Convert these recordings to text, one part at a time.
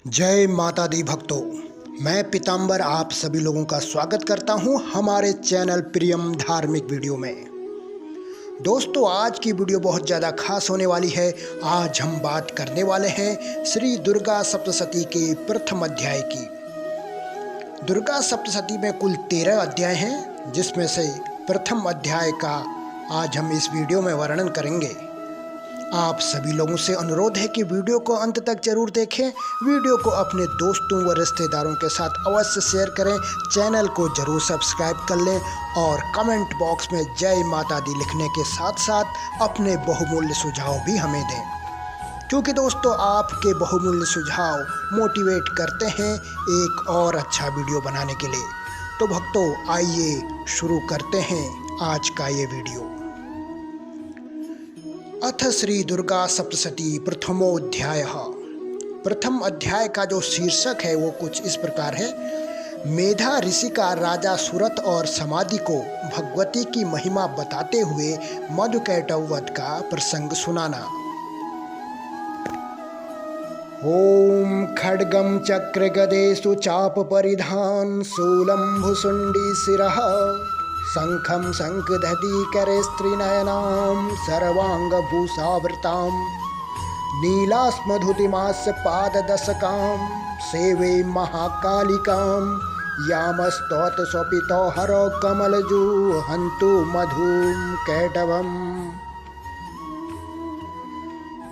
जय माता दी भक्तों, मैं पीताम्बर आप सभी लोगों का स्वागत करता हूं हमारे चैनल प्रियम धार्मिक वीडियो में। दोस्तों, आज की वीडियो बहुत ज़्यादा खास होने वाली है। आज हम बात करने वाले हैं श्री दुर्गा सप्तशती के प्रथम अध्याय की। दुर्गा सप्तशती में कुल 13 अध्याय हैं, जिसमें से प्रथम अध्याय का आज हम इस वीडियो में वर्णन करेंगे। आप सभी लोगों से अनुरोध है कि वीडियो को अंत तक जरूर देखें। वीडियो को अपने दोस्तों व रिश्तेदारों के साथ अवश्य शेयर करें। चैनल को जरूर सब्सक्राइब कर लें और कमेंट बॉक्स में जय माता दी लिखने के साथ साथ अपने बहुमूल्य सुझाव भी हमें दें, क्योंकि दोस्तों आपके बहुमूल्य सुझाव मोटिवेट करते हैं एक और अच्छा वीडियो बनाने के लिए। तो भक्तों, आइए शुरू करते हैं आज का ये वीडियो। अथ श्री दुर्गा सप्तशती प्रथमोऽध्याय। प्रथम अध्याय का जो शीर्षक है वो कुछ इस प्रकार है। मेधा ऋषि का राजा सुरथ और समाधि को भगवती की महिमा बताते हुए मधुकैटभ वध का प्रसंग सुनाना। ओम खड्गम चक्र गदेषु चाप परिधान शूलं भुसुंडी शिरः शंखं शंखदधि करे स्त्रीनयनां सर्वांगभूषावृतां नीलास्मधुतिमास्य पाददशकां सेवे महाकालिकां यामस्तौत स्वपितो हरो कमलजू हन्तु मधुं कैटभम्।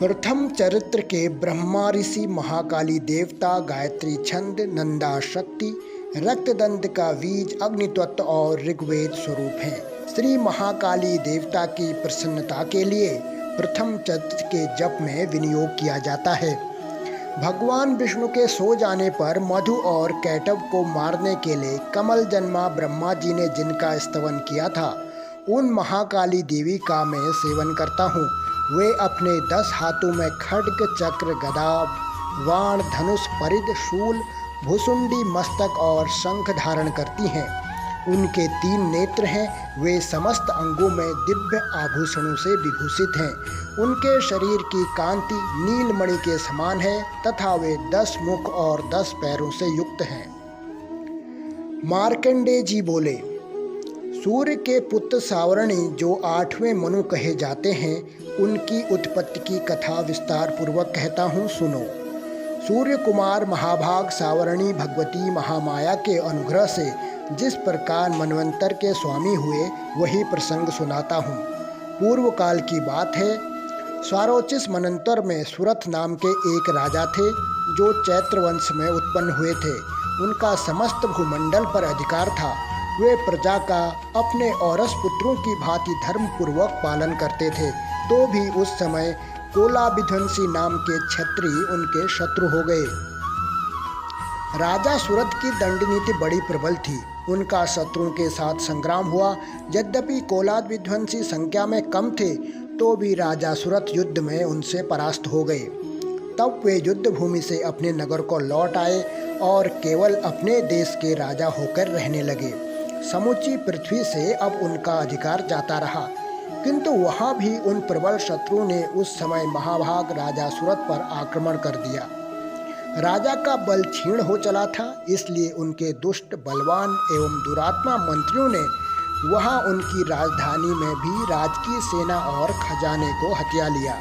प्रथम चरित्र के ब्रह्मा ऋषि, महाकाली देवता, गायत्री छंद, नंदा शक्ति, रक्तदंत का बीज, अग्नितत्व और ऋग्वेद स्वरूप हैं। श्री महाकाली देवता की प्रसन्नता के लिए प्रथम चरित्र के जप में विनियोग किया जाता है। भगवान विष्णु के सो जाने पर मधु और कैटभ को मारने के लिए कमल जन्मा ब्रह्मा जी ने जिनका स्तवन किया था, उन महाकाली देवी का मैं सेवन करता हूँ। वे अपने 10 हाथों में खड्ग, चक्र, गदा, वाण, धनुष, परिध, शूल, भुसुंडी, मस्तक और शंख धारण करती हैं। उनके 3 नेत्र हैं। वे समस्त अंगों में दिव्य आभूषणों से विभूषित हैं। उनके शरीर की कांति नीलमणि के समान है तथा वे 10 मुख और 10 पैरों से युक्त हैं। मार्कंडेय जी बोले, सूर्य के पुत्र सावरणी जो 8वें मनु कहे जाते हैं, उनकी उत्पत्ति की कथा विस्तार पूर्वक कहता हूँ, सुनो। सूर्य कुमार महाभाग सावरणी भगवती महामाया के अनुग्रह से जिस प्रकार मनवंतर के स्वामी हुए, वही प्रसंग सुनाता हूँ। पूर्व काल की बात है। स्वारोचिष मनंतर में सुरथ नाम के एक राजा थे, जो चैत्र वंश में उत्पन्न हुए थे। उनका समस्त भूमंडल पर अधिकार था। वे प्रजा का अपने औरस पुत्रों की भांति धर्म पूर्वक पालन करते थे। तो भी उस समय कोला विध्वंसी नाम के क्षत्रिय उनके शत्रु हो गए। राजा सुरथ की दंड नीति बड़ी प्रबल थी। उनका शत्रुओं के साथ संग्राम हुआ। यद्यपि कोलाद विध्वंसी संख्या में कम थे, तो भी राजा सुरथ युद्ध में उनसे परास्त हो गए। तब वे युद्ध भूमि से अपने नगर को लौट आए और केवल अपने देश के राजा होकर रहने लगे। समूची पृथ्वी से अब उनका अधिकार जाता रहा, किंतु वहाँ भी उन प्रबल शत्रुओं ने उस समय महाभाग राजा सुरथ पर आक्रमण कर दिया। राजा का बल क्षीण हो चला था, इसलिए उनके दुष्ट, बलवान एवं दुरात्मा मंत्रियों ने वहाँ उनकी राजधानी में भी राजकीय सेना और खजाने को हथिया लिया।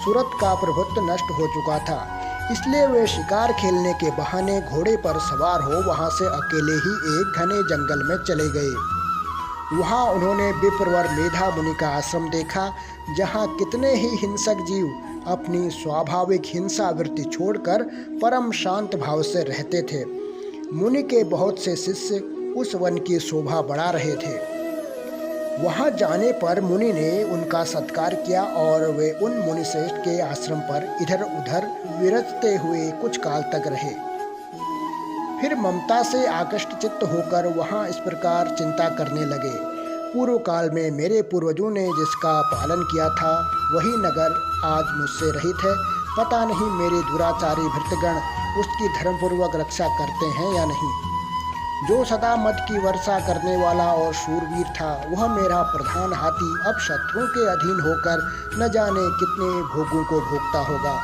सुरथ का प्रभुत्व नष्ट हो चुका था, इसलिए वे शिकार खेलने के बहाने घोड़े पर सवार हो वहाँ से अकेले ही एक घने जंगल में चले गए। वहाँ उन्होंने विप्रवर मेधा मुनि का आश्रम देखा, जहाँ कितने ही हिंसक जीव अपनी स्वाभाविक हिंसा वृत्ति छोड़कर परम शांत भाव से रहते थे। मुनि के बहुत से शिष्य उस वन की शोभा बढ़ा रहे थे। वहाँ जाने पर मुनि ने उनका सत्कार किया और वे उन मुनिश्रेष्ठ के आश्रम पर इधर उधर विरजते हुए कुछ काल तक रहे। फिर ममता से आकृष्ट चित्त होकर वहाँ इस प्रकार चिंता करने लगे, पूर्व काल में मेरे पूर्वजों ने जिसका पालन किया था, वही नगर आज मुझसे रहित है। पता नहीं मेरे दुराचारी भृत्यगण उसकी धर्मपूर्वक रक्षा करते हैं या नहीं। जो सदा मद की वर्षा करने वाला और शूरवीर था, वह मेरा प्रधान हाथी अब शत्रुओं के अधीन होकर न जाने कितने भोगों को भोगता होगा।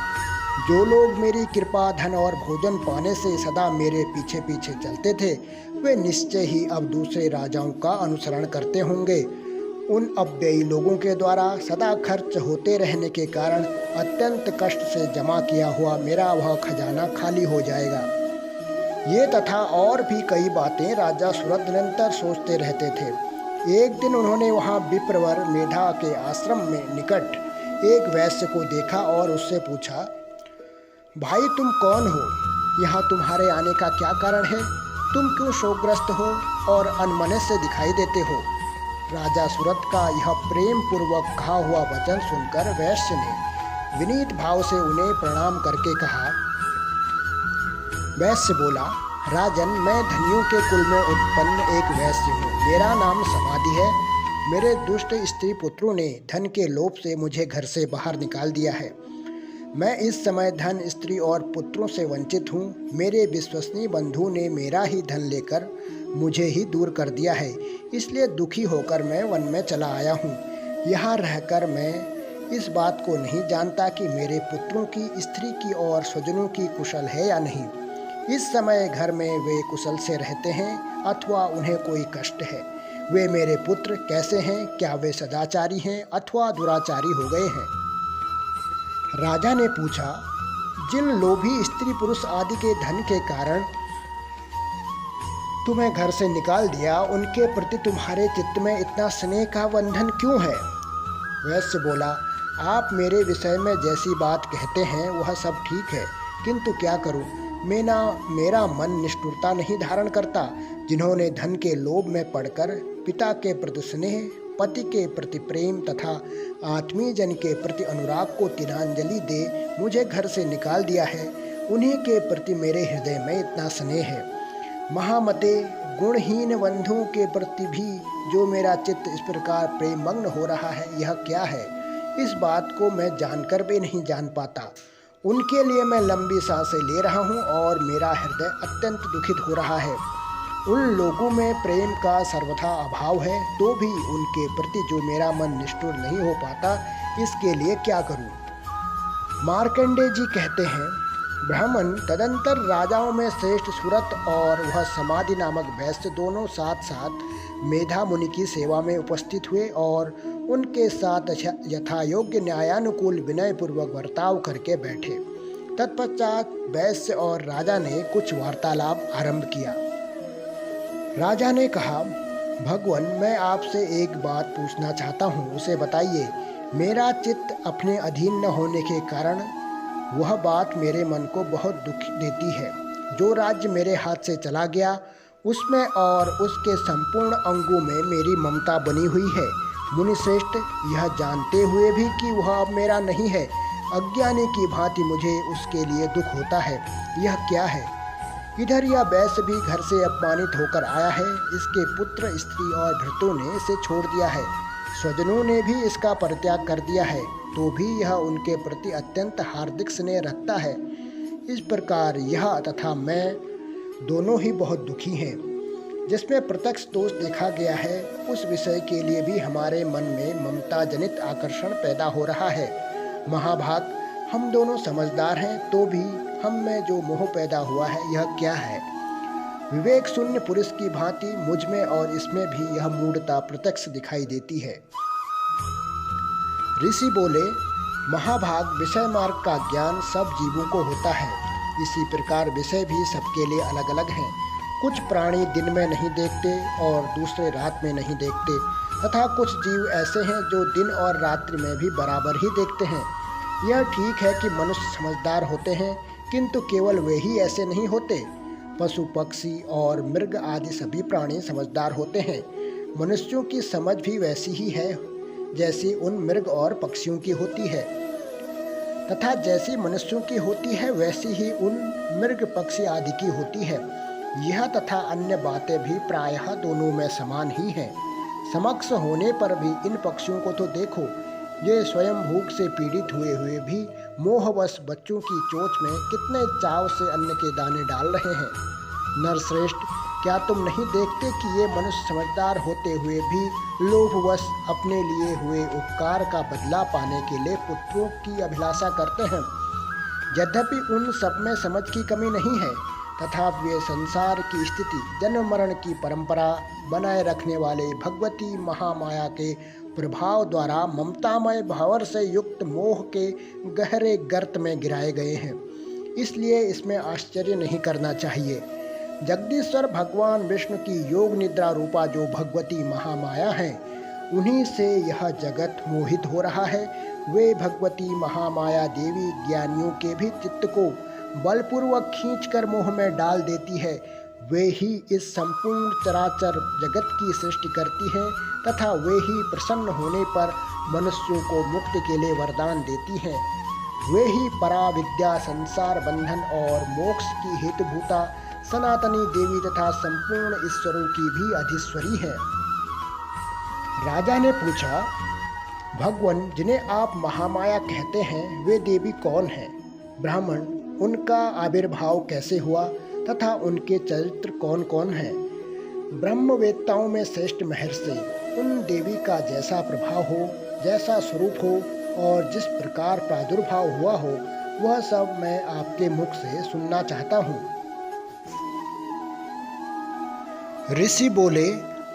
जो लोग मेरी कृपा, धन और भोजन पाने से सदा मेरे पीछे पीछे चलते थे, वे निश्चय ही अब दूसरे राजाओं का अनुसरण करते होंगे। उन अव्ययी लोगों के द्वारा सदा खर्च होते रहने के कारण अत्यंत कष्ट से जमा किया हुआ मेरा वह खजाना खाली हो जाएगा। ये तथा और भी कई बातें राजा सुरथ निरंतर सोचते रहते थे। एक दिन उन्होंने वहाँ विप्रवर मेधा के आश्रम में निकट एक वैश्य को देखा और उससे पूछा, भाई तुम कौन हो? यहाँ तुम्हारे आने का क्या कारण है? तुम क्यों शोकग्रस्त हो और अनमने से दिखाई देते हो? राजा सुरथ का यह प्रेम पूर्वक कहा हुआ वचन सुनकर वैश्य ने विनीत भाव से उन्हें प्रणाम करके कहा। वैश्य बोला, राजन, मैं धनियों के कुल में उत्पन्न एक वैश्य हूँ। मेरा नाम समाधि है। मेरे दुष्ट स्त्री पुत्रों ने धन के लोभ से मुझे घर से बाहर निकाल दिया है। मैं इस समय धन, स्त्री और पुत्रों से वंचित हूँ। मेरे विश्वसनीय बंधु ने मेरा ही धन लेकर मुझे ही दूर कर दिया है, इसलिए दुखी होकर मैं वन में चला आया हूँ। यहाँ रहकर मैं इस बात को नहीं जानता कि मेरे पुत्रों की, स्त्री की और स्वजनों की कुशल है या नहीं। इस समय घर में वे कुशल से रहते हैं अथवा उन्हें कोई कष्ट है। वे मेरे पुत्र कैसे हैं? क्या वे सदाचारी हैं अथवा दुराचारी हो गए हैं? राजा ने पूछा, जिन लोभी स्त्री पुरुष आदि के धन के कारण तुम्हें घर से निकाल दिया, उनके प्रति तुम्हारे चित्त में इतना स्नेह का बंधन क्यों है? वैश्य बोला, आप मेरे विषय में जैसी बात कहते हैं वह सब ठीक है, किंतु क्या करूं? मेरा मन निष्ठुरता नहीं धारण करता। जिन्होंने धन के लोभ में पड़कर पिता के प्रति स्नेह, पति के प्रति प्रेम तथा आत्मीय जन के प्रति अनुराग को तिलांजलि दे मुझे घर से निकाल दिया है, उन्हीं के प्रति मेरे हृदय में इतना स्नेह है। महामते, गुणहीन बंधुओं के प्रति भी जो मेरा चित्त इस प्रकार प्रेममग्न हो रहा है, यह क्या है? इस बात को मैं जानकर भी नहीं जान पाता। उनके लिए मैं लंबी सांसें ले रहा हूँ और मेरा हृदय अत्यंत दुखित हो रहा है। उन लोगों में प्रेम का सर्वथा अभाव है, तो भी उनके प्रति जो मेरा मन निष्ठुर नहीं हो पाता, इसके लिए क्या करूं? मार्कंडेय जी कहते हैं, ब्राह्मण तदंतर राजाओं में श्रेष्ठ सुरथ और वह समाधि नामक वैश्य दोनों साथ साथ मेधा मुनि की सेवा में उपस्थित हुए और उनके साथ यथायोग्य न्यायानुकूल विनय पूर्वक बर्ताव करके बैठे। तत्पश्चात वैश्य और राजा ने कुछ वार्तालाप आरंभ किया। राजा ने कहा, भगवान, मैं आपसे एक बात पूछना चाहता हूँ, उसे बताइए। मेरा चित्त अपने अधीन न होने के कारण वह बात मेरे मन को बहुत दुख देती है। जो राज्य मेरे हाथ से चला गया, उसमें और उसके संपूर्ण अंगों में मेरी ममता बनी हुई है। मुनिश्रेष्ठ, यह जानते हुए भी कि वह अब मेरा नहीं है, अज्ञानी की भांति मुझे उसके लिए दुख होता है। यह क्या है? इधर यह वैश्य भी घर से अपमानित होकर आया है। इसके पुत्र, स्त्री और भृत्यों ने इसे छोड़ दिया है। स्वजनों ने भी इसका परित्याग कर दिया है, तो भी यह उनके प्रति अत्यंत हार्दिक स्नेह रखता है। इस प्रकार यह तथा मैं दोनों ही बहुत दुखी हैं। जिसमें प्रत्यक्ष दोष देखा गया है, उस विषय के लिए भी हमारे मन में ममता जनित आकर्षण पैदा हो रहा है। महाभाग, हम दोनों समझदार हैं, तो भी हम में जो मोह पैदा हुआ है, यह क्या है? विवेक शून्य पुरुष की भांति मुझ में और इसमें भी यह मूढ़ता प्रत्यक्ष दिखाई देती है। ऋषि बोले, महाभाग, विषय मार्ग का ज्ञान सब जीवों को होता है। इसी प्रकार विषय भी सबके लिए अलग अलग हैं। कुछ प्राणी दिन में नहीं देखते और दूसरे रात में नहीं देखते, तथा कुछ जीव ऐसे हैं जो दिन और रात्रि में भी बराबर ही देखते हैं। यह ठीक है कि मनुष्य समझदार होते हैं, किंतु केवल वे ही ऐसे नहीं होते। पशु, पक्षी और मृग आदि सभी प्राणी समझदार होते हैं। मनुष्यों की समझ भी वैसी ही है जैसी उन मृग और पक्षियों की होती है, तथा जैसी मनुष्यों की होती है वैसी ही उन मृग, पक्षी आदि की होती है। यह तथा अन्य बातें भी प्रायः दोनों में समान ही हैं। समक्ष होने पर भी इन पक्षियों को तो देखो, ये स्वयं भूख से पीड़ित हुए हुए भी मोहवश बच्चों की चोंच में कितने चाव से अन्न के दाने डाल रहे हैं। नरश्रेष्ठ, क्या तुम नहीं देखते कि ये मनुष्य समझदार होते हुए भी लोभवश अपने लिए हुए उपकार का बदला पाने के लिए पुत्रों की अभिलाषा करते हैं? यद्यपि उन सब में समझ की कमी नहीं है, तथापि वे संसार की स्थिति, जन्म मरण की परंपरा बनाए रखने वाले भगवती महामाया के प्रभाव द्वारा ममतामय भावर से युक्त मोह के गहरे गर्त में गिराए गए हैं। इसलिए इसमें आश्चर्य नहीं करना चाहिए। जगदीश्वर भगवान विष्णु की योग निद्रा रूपा जो भगवती महामाया है, उन्हीं से यह जगत मोहित हो रहा है। वे भगवती महामाया देवी ज्ञानियों के भी चित्त को बलपूर्वक खींचकर मोह में डाल देती है। वे ही इस संपूर्ण चराचर जगत की सृष्टि करती हैं तथा वे ही प्रसन्न होने पर मनुष्यों को मुक्ति के लिए वरदान देती हैं। वे ही परा विद्या, संसार बंधन और मोक्ष की हेतुभूता सनातनी देवी तथा संपूर्ण ईश्वरों की भी अधीश्वरी है। राजा ने पूछा, भगवान, जिन्हें आप महामाया कहते हैं, वे देवी कौन हैं? ब्राह्मण, उनका आविर्भाव कैसे हुआ तथा उनके चरित्र कौन कौन हैं? ब्रह्मवेत्ताओं में श्रेष्ठ महर्षि, उन देवी का जैसा प्रभाव हो, जैसा स्वरूप हो और जिस प्रकार प्रादुर्भाव हुआ हो, वह सब मैं आपके मुख से सुनना चाहता हूँ। ऋषि बोले,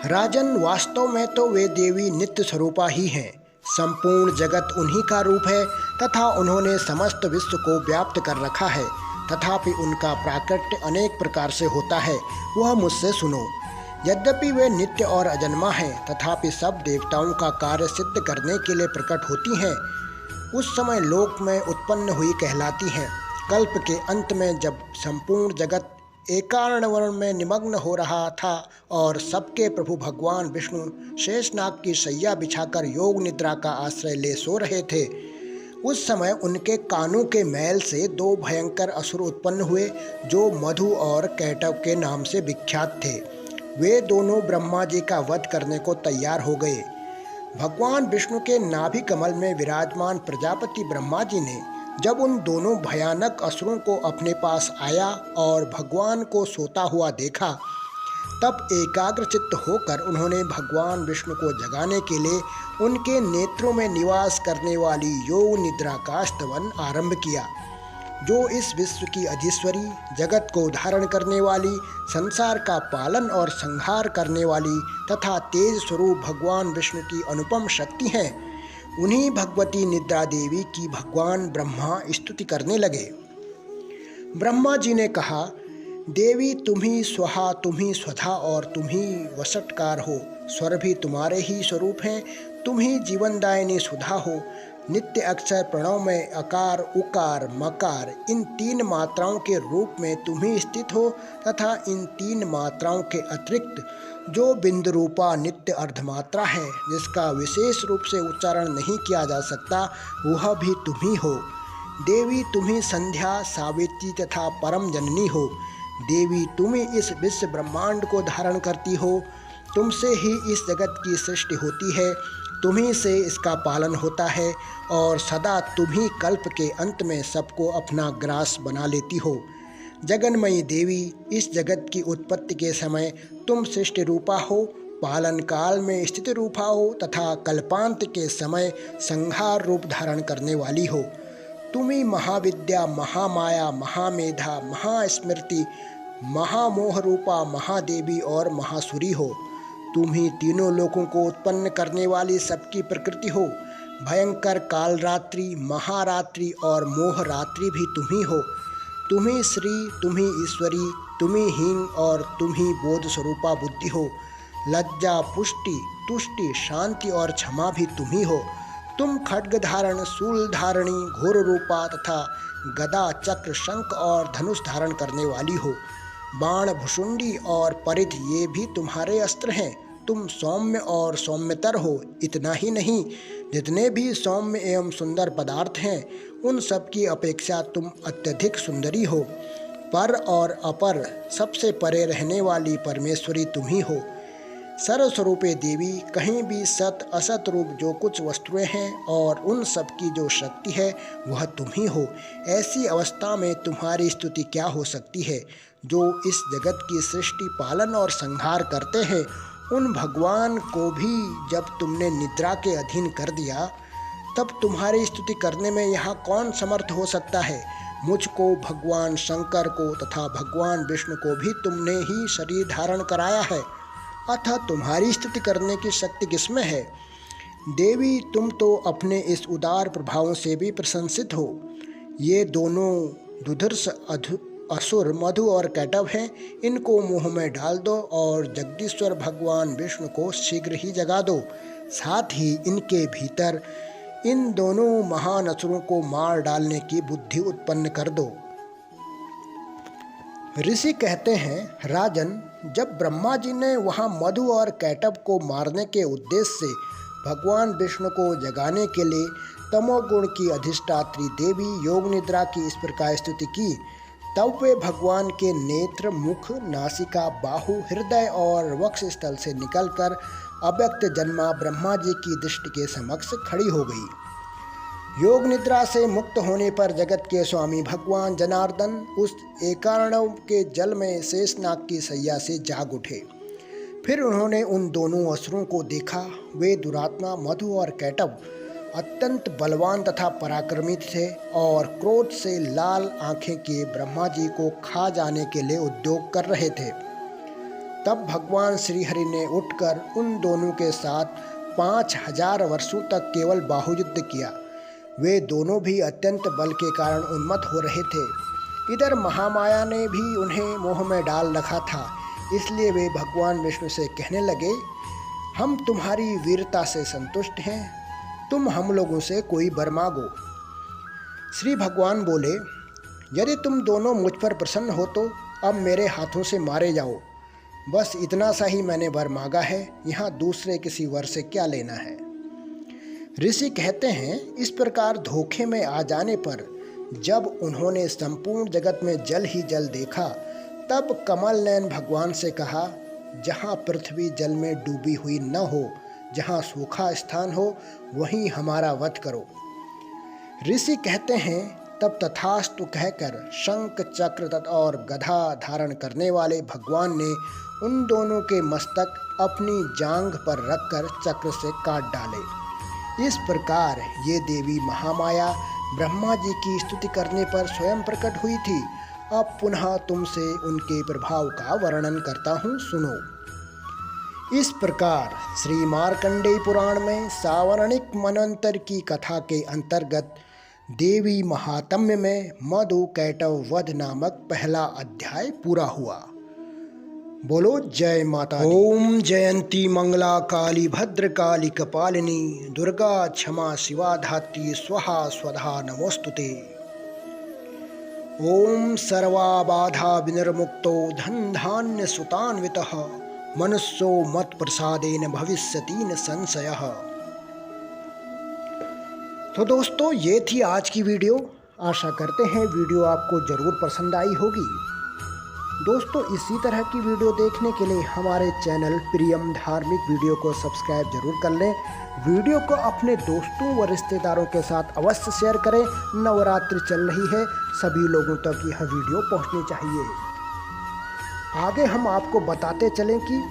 राजन, वास्तव में तो वे देवी नित्य स्वरूपा ही हैं। संपूर्ण जगत उन्हीं का रूप है तथा उन्होंने समस्त विश्व को व्याप्त कर रखा है। तथापि उनका प्राकट्य अनेक प्रकार से होता है, वह मुझसे सुनो। यद्यपि वे नित्य और अजन्मा हैं, तथापि सब देवताओं का कार्य सिद्ध करने के लिए प्रकट होती हैं। उस समय लोक में उत्पन्न हुई कहलाती हैं। कल्प के अंत में जब संपूर्ण जगत एकारण में निमग्न हो रहा था और सबके प्रभु भगवान विष्णु शेषनाग की शैया बिछाकर योग निद्रा का आश्रय ले सो रहे थे, उस समय उनके कानों के मैल से दो भयंकर असुर उत्पन्न हुए जो मधु और कैटव के नाम से विख्यात थे। वे दोनों ब्रह्मा जी का वध करने को तैयार हो गए। भगवान विष्णु के नाभि कमल में विराजमान प्रजापति ब्रह्मा जी ने जब उन दोनों भयानक असुरों को अपने पास आया और भगवान को सोता हुआ देखा, तब एकाग्रचित्त होकर उन्होंने भगवान विष्णु को जगाने के लिए उनके नेत्रों में निवास करने वाली योग निद्रा का स्तवन आरंभ किया, जो इस विश्व की अधीश्वरी, जगत को धारण करने वाली, संसार का पालन और संहार करने वाली तथा तेज स्वरूप भगवान विष्णु की अनुपम शक्ति है। उन्हीं भगवती निद्रा देवी की भगवान ब्रह्मा स्तुति करने लगे। ब्रह्मा जी ने कहा, देवी तुम ही स्वहा, तुम ही स्वधा और तुम ही वसटकार हो। स्वर भी तुम्हारे ही स्वरूप हैं। तुम ही जीवनदायिनी सुधा हो। नित्य अक्षर प्रणव में अकार, उकार, मकार, इन तीन मात्राओं के रूप में तुम ही स्थित हो तथा इन तीन मात्राओं के अतिरिक्त जो बिंदु रूपा नित्य अर्धमात्रा है, जिसका विशेष रूप से उच्चारण नहीं किया जा सकता, वह भी तुम ही हो। देवी तुम ही संध्या, सावित्री तथा परम जननी हो। देवी तुम ही इस विश्व ब्रह्मांड को धारण करती हो। तुमसे ही इस जगत की सृष्टि होती है, तुम्ही से इसका पालन होता है और सदा तुम ही कल्प के अंत में सबको अपना ग्रास बना लेती हो। जगन्मयी देवी, इस जगत की उत्पत्ति के समय तुम सृष्टि रूपा हो, पालन काल में स्थिति रूपा हो तथा कल्पांत के समय संहार रूप धारण करने वाली हो। तुम ही महाविद्या, महामाया, महामेधा, महास्मृति, महामोह रूपा महादेवी और महासुरी हो। तुम ही तीनों लोकों को उत्पन्न करने वाली सबकी प्रकृति हो। भयंकर कालरात्रि, महारात्रि और मोहरात्रि भी तुम ही हो। तुम ही श्री, तुम ही ईश्वरी, तुम ही हीन और तुम ही बोध स्वरूपा बुद्धि हो। लज्जा, पुष्टि, तुष्टि, शांति और क्षमा भी तुम ही हो। तुम खड्ग धारण, शूल धारणी, घोर रूपा तथा गदा, चक्र, शंख और धनुष धारण करने वाली हो। बाण, भुषुंडी और परिध ये भी तुम्हारे अस्त्र हैं। तुम सौम्य और सौम्यतर हो। इतना ही नहीं, जितने भी सौम्य एवं सुंदर पदार्थ हैं, उन सब की अपेक्षा तुम अत्यधिक सुंदरी हो। पर और अपर, सबसे परे रहने वाली परमेश्वरी तुम ही हो। सर्वस्वरूपे देवी, कहीं भी सत असत रूप जो कुछ वस्तुएं हैं और उन सब की जो शक्ति है, वह तुम ही हो। ऐसी अवस्था में तुम्हारी स्तुति क्या हो सकती है? जो इस जगत की सृष्टि, पालन और संहार करते हैं, उन भगवान को भी जब तुमने निद्रा के अधीन कर दिया, तब तुम्हारी स्तुति करने में यहाँ कौन समर्थ हो सकता है? मुझको, भगवान शंकर को तथा भगवान विष्णु को भी तुमने ही शरीर धारण कराया है, अतः तुम्हारी स्तुति करने की शक्ति किसमें है? देवी, तुम तो अपने इस उदार प्रभावों से भी प्रशंसित हो। ये दोनों दुधर्ष असुर मधु और कैटव हैं, इनको मुंह में डाल दो और जगदीश्वर भगवान विष्णु को शीघ्र ही जगा दो। साथ ही इनके भीतर इन दोनों महान असुरों को मार डालने की बुद्धि उत्पन्न कर दो। ऋषि कहते हैं, राजन, जब ब्रह्मा जी ने वहां मधु और कैटव को मारने के उद्देश्य से भगवान विष्णु को जगाने के लिए तमोगुण की अधिष्ठात्री देवी योग निद्रा की इस प्रकार स्तुति की, तब वे भगवान के नेत्र, मुख, नासिका, बाहु, हृदय और वक्ष स्थल से निकलकर अव्यक्त जन्मा ब्रह्मा जी की दृष्टि के समक्ष खड़ी हो गई। योग निद्रा से मुक्त होने पर जगत के स्वामी भगवान जनार्दन उस एकार्णव के जल में शेषनाग की सैया से जाग उठे। फिर उन्होंने उन दोनों असुरों को देखा। वे दुरात्मा मधु और कैटव अत्यंत बलवान तथा पराक्रमी थे और क्रोध से लाल आंखें किए ब्रह्मा जी को खा जाने के लिए उद्योग कर रहे थे। तब भगवान श्रीहरि ने उठकर उन दोनों के साथ 5000 वर्षों तक केवल बाहुयुद्ध किया। वे दोनों भी अत्यंत बल के कारण उन्मत्त हो रहे थे। इधर महामाया ने भी उन्हें मोह में डाल रखा था, इसलिए वे भगवान विष्णु से कहने लगे, हम तुम्हारी वीरता से संतुष्ट हैं, तुम हम लोगों से कोई वर मांगो। श्री भगवान बोले, यदि तुम दोनों मुझ पर प्रसन्न हो तो अब मेरे हाथों से मारे जाओ। बस इतना सा ही मैंने वर मांगा है, यहाँ दूसरे किसी वर से क्या लेना है। ऋषि कहते हैं, इस प्रकार धोखे में आ जाने पर जब उन्होंने संपूर्ण जगत में जल ही जल देखा, तब कमल नयन भगवान से कहा, जहाँ पृथ्वी जल में डूबी हुई न हो, जहाँ सूखा स्थान हो, वहीं हमारा वध करो। ऋषि कहते हैं, तब तथास्तु कहकर शंख, चक्र और गदा धारण करने वाले भगवान ने उन दोनों के मस्तक अपनी जांघ पर रखकर चक्र से काट डाले। इस प्रकार ये देवी महामाया ब्रह्मा जी की स्तुति करने पर स्वयं प्रकट हुई थी। अब पुनः तुमसे उनके प्रभाव का वर्णन करता हूँ, सुनो। इस प्रकार श्री मार्कंडेय पुराण में सावर्णिक मनवंतर की कथा के अंतर्गत देवी महात्म्य में मधु कैटव वध नामक पहला अध्याय पूरा हुआ। बोलो जय माता दी। ओम जयंती मंगला काली भद्र काली कपालिनी दुर्गा क्षमा शिवा धात्री स्वाहा स्वधा नमोस्तुते। ओम सर्वा बाधा विनिर्मुक्तो धन धान्य सुतान्वितः मनुष्यो मत प्रसादेन भविष्यति न संशयः। तो दोस्तों, ये थी आज की वीडियो। आशा करते हैं वीडियो आपको ज़रूर पसंद आई होगी। दोस्तों, इसी तरह की वीडियो देखने के लिए हमारे चैनल प्रियम धार्मिक वीडियो को सब्सक्राइब जरूर कर लें। वीडियो को अपने दोस्तों व रिश्तेदारों के साथ अवश्य शेयर करें। नवरात्रि चल रही है, सभी लोगों तक यह वीडियो पहुंचनी चाहिए। आगे हम आपको बताते चलें कि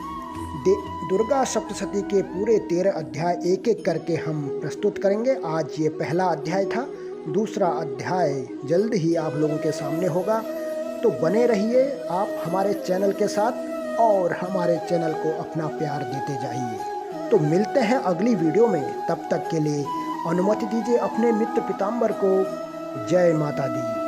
दुर्गा सप्तशती के पूरे 13 अध्याय एक एक करके हम प्रस्तुत करेंगे। आज ये पहला अध्याय था, दूसरा अध्याय जल्द ही आप लोगों के सामने होगा। तो बने रहिए आप हमारे चैनल के साथ और हमारे चैनल को अपना प्यार देते जाइए। तो मिलते हैं अगली वीडियो में, तब तक के लिए अनुमति दीजिए अपने मित्र पीताम्बर को। जय माता दी।